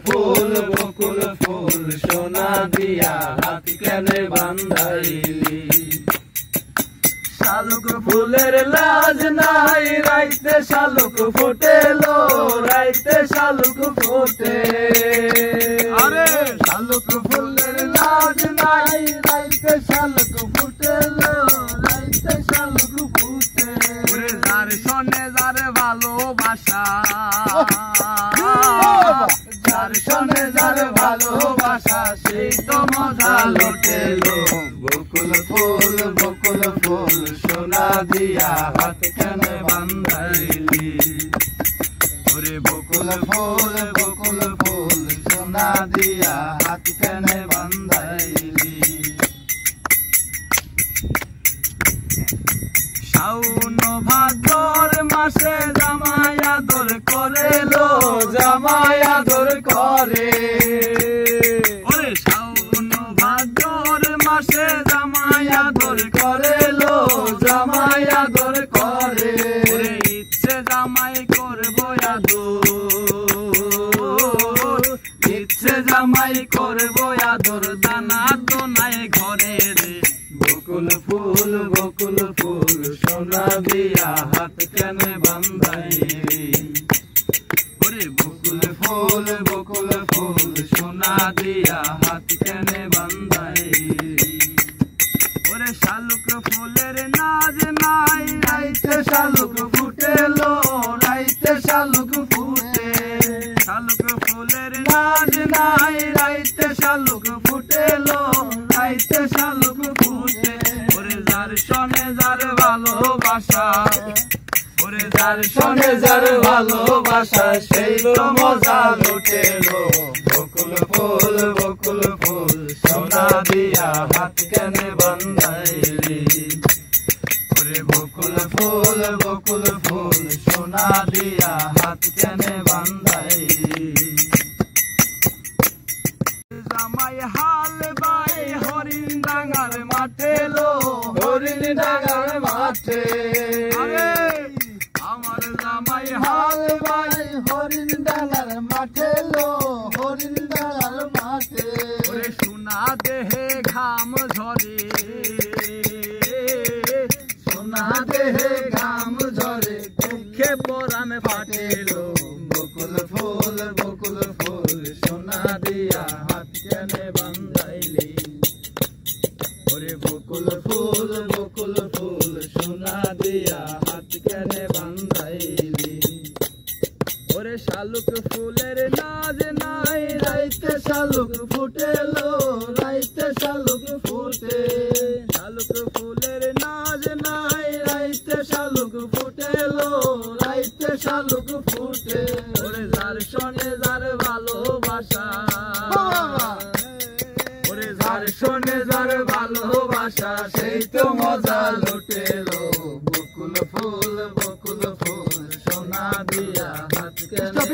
বকুল ফুল সোনা দিয়া হাত কেনে বান্ধাইলি। শালুক ফুলের লাজ নাই রাইতে শালুক ফোটেলো, রাইতে শালুক ফোটে। আরে শালুক ফুলের লাজ নাই রাইতে শালুক ফুটেলো, রাইতে শালুক ফুটে। যার শোনে যার ভালোবাসা, যার শোনে যার ভালোবাসা সেই তো মজা লুটেলো। বকুল ফুল সোনা দিয়া হাত কেনে বান্ধাইলি। ওরে বকুল ফুল সোনা দিয়া হাত কেনে বান্ধাইলি। শাওন ভাদ্র মাসে জামাই আদর করেলো, জামাই আদর করে। ওরে শাওন ভাদ্র মাসে জামাই আদর করেলো, জামাই আদর করে। ওরে ইচ্ছে জামাই করবো আদর, ইচ্ছে জামাই করবো আদর, দানা তো নাই ঘরে রে। বকুল ফুল সোনা দিয়া হাত কেনে বান্ধাইলি। ওরে বকুল ফুল সোনা দিয়া হাত কেনে বান্ধাইলি। ওরে শালুক ফুলের নাজ নাই রাইতে শালুক ফুটেলো, রাইতে শালুক ফুটে। শালুক ফুলের নাজ নাই রাইতে শালুক ফুটেলো, রাইতে শালুক ফুটে। ওরে যার শোনে যার ভালোবাসা, ওরে যার শোনে যার ভালোবাসা সেই তো মজা লুটেলো। বকুল ফুল সোনা দিয়া হাত কেনে বান্ধাইলি। ওরে বকুল ফুল সোনা দিয়া হাত কেনে বান্ধাইলি। জামাই হাল বাই হরিণ ডাঙ্গার মাঠে লো, হরিণ ডাঙ্গার মাঠে। আরে আমার জামাই হাল বাই হরিণ ডাঙ্গার মাঠে লো, হরিণ ডাঙ্গার মাঠে। ওরে সোনা দেহে ঘাম ঝরে, সোনা দেহে ঘাম ঝরে। দুঃখে পরাণ ফাটেলো। বকুল ফুল সোনা দিয়া হাত কেনে বান্ধাইলি। ওরে বকুল ফুল সোনা দিয়া হাত কেনে বান্ধাইলি। ওরে শালুক ফুলের নাজ নাই রাইতে শালুক ফুটেলো, রাইতে শালুক ফুটে। শালুক ফুলের নাজ নাই রাইতে শালুক ফুটেলো, রাইতে শালুক ফুটে। ওরে যার শোনে যার ভালোবাসা, ওরে যার শোনে যার ভালোবাসা সেই তো মজা লুটেলো। বকুল ফুল সোনা দিয়া হাত কেনে